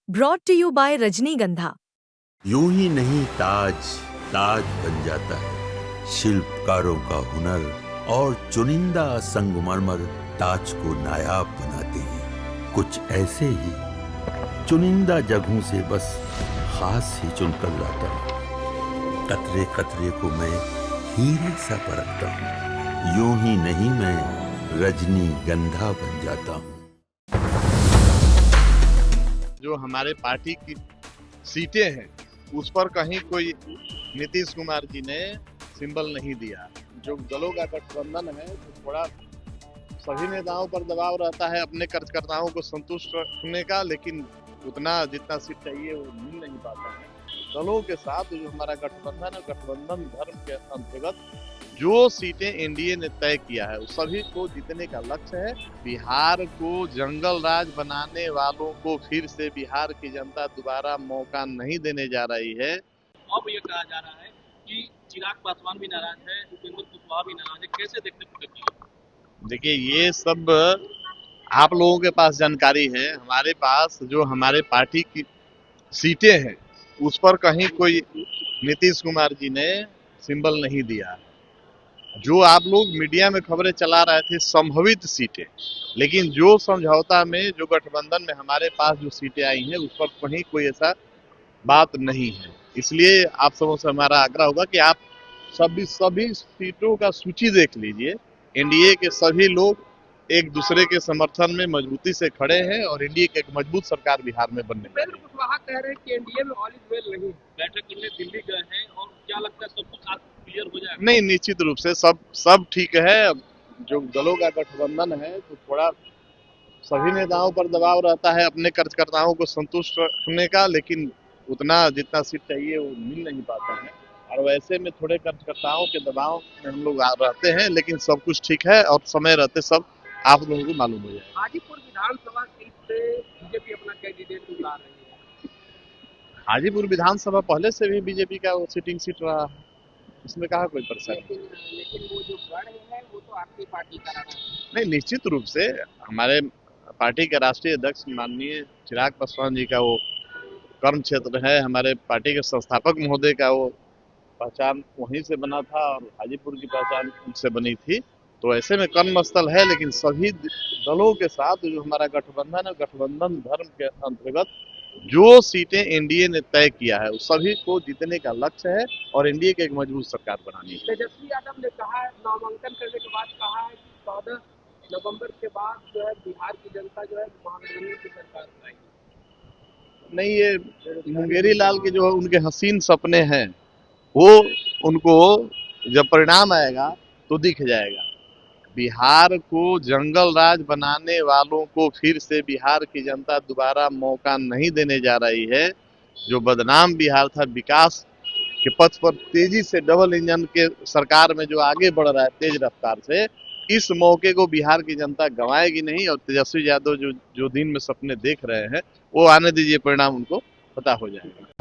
Brought to you bye रजनीगंधा। यूं ही नहीं ताज ताज बन जाता है। शिल्पकारों का हुनर और चुनिंदा संगमरमर ताज को नायाब बनाते हैं। कुछ ऐसे ही चुनिंदा जगहों से बस खास ही चुनकर लाता हूँ। कतरे कतरे को मैं हीरे सा परखता हूँ। यूं ही नहीं मैं रजनीगंधा बन जाता हूँ। जो हमारे पार्टी की सीटें हैं उस पर कहीं कोई नीतीश कुमार जी ने सिंबल नहीं दिया। जो दलों का गठबंधन है तो थोड़ा सभी नेताओं पर दबाव रहता है अपने कार्यकर्ताओं को संतुष्ट रखने का, लेकिन उतना जितना सीट चाहिए वो मिल नहीं पाता है। दलों के साथ जो हमारा गठबंधन है, गठबंधन धर्म के अंतर्गत जो सीटें एनडीए ने तय किया है उस सभी को जीतने का लक्ष्य है। बिहार को जंगल राज बनाने वालों को फिर से बिहार की जनता दोबारा मौका नहीं देने जा रही है। अब ये कहा जा रहा है कि चिराग पासवान भी नाराज है, उपेंद्र कुशवाहा भी नाराज है, कैसे देखते हैं? देखिए, ये सब आप लोगों के पास जानकारी है। हमारे पास जो हमारे पार्टी की सीटें हैं उस पर कहीं कोई नीतीश कुमार जी ने सिंबल नहीं दिया। जो आप लोग मीडिया में खबरें चला रहे थे संभवित सीटें, लेकिन जो समझौता में जो गठबंधन में हमारे पास जो सीटें आई हैं उस पर कहीं कोई ऐसा बात नहीं है। इसलिए आप सबों से हमारा आग्रह होगा कि आप सभी सीटों का सूची देख लीजिए। एनडीए के सभी लोग एक दूसरे के समर्थन में मजबूती से खड़े हैं और एनडीए की एक मजबूत सरकार बिहार में बनने वाली है। कुशवाहा कह रहे हैं कि एनडीए में ऑल इज वेल नहीं, बैठक करने दिल्ली गए हैं और क्या लगता है सब कुछ आज क्लियर हो जाएगा? नहीं, निश्चित रूप से सब ठीक है। जो दलों का गठबंधन है तो थोड़ा सभी नेताओं पर दबाव रहता है अपने कार्यकर्ताओं को संतुष्ट रखने का, लेकिन उतना जितना सीट चाहिए वो मिल नहीं पाता है। और वैसे में थोड़े कार्यकर्ताओं के दबाव में हम लोग रहते हैं, लेकिन सब कुछ ठीक है और समय रहते सब आप लोगों को मालूम हो जाएगा। हाजीपुर विधानसभा सीट से बीजेपी अपना कैंडिडेट उतार रही है। हाजीपुर विधानसभा पहले से भी बीजेपी का वो सिटिंग सीट रहा है, इसमें कहा कोई परेशानी। लेकिन वो जो गढ़ है वो तो आपकी पार्टी का रहा है। नहीं, निश्चित रूप से हमारे पार्टी के राष्ट्रीय अध्यक्ष माननीय चिराग पासवान जी का वो कर्म क्षेत्र है। हमारे पार्टी के संस्थापक महोदय का वो पहचान वहीं से बना था और हाजीपुर की पहचान उनसे बनी थी। तो ऐसे में कर्म स्थल है, लेकिन सभी दलों के साथ जो हमारा गठबंधन है, गठबंधन धर्म के अंतर्गत जो सीटें एनडीए ने तय किया है उस सभी को जीतने का लक्ष्य है और एनडीए की एक मजबूत सरकार बनानी है। तेजस्वी यादव ने कहा है, नामांकन करने के बाद कहा है कि 14 नवंबर के बाद जो है बिहार की जनता जो है महागठबंधन की सरकार बनाएगी। नहीं, ये मुंगेरी लाल के जो है उनके हसीन सपने हैं, वो उनको जब परिणाम आएगा तो दिख जाएगा। बिहार को जंगल राज बनाने वालों को फिर से बिहार की जनता दोबारा मौका नहीं देने जा रही है। जो बदनाम बिहार था, विकास के पथ पर तेजी से डबल इंजन के सरकार में जो आगे बढ़ रहा है तेज रफ्तार से, इस मौके को बिहार की जनता गंवाएगी नहीं। और तेजस्वी यादव जो दिन में सपने देख रहे हैं वो आने दीजिए, परिणाम उनको पता हो जाएगा।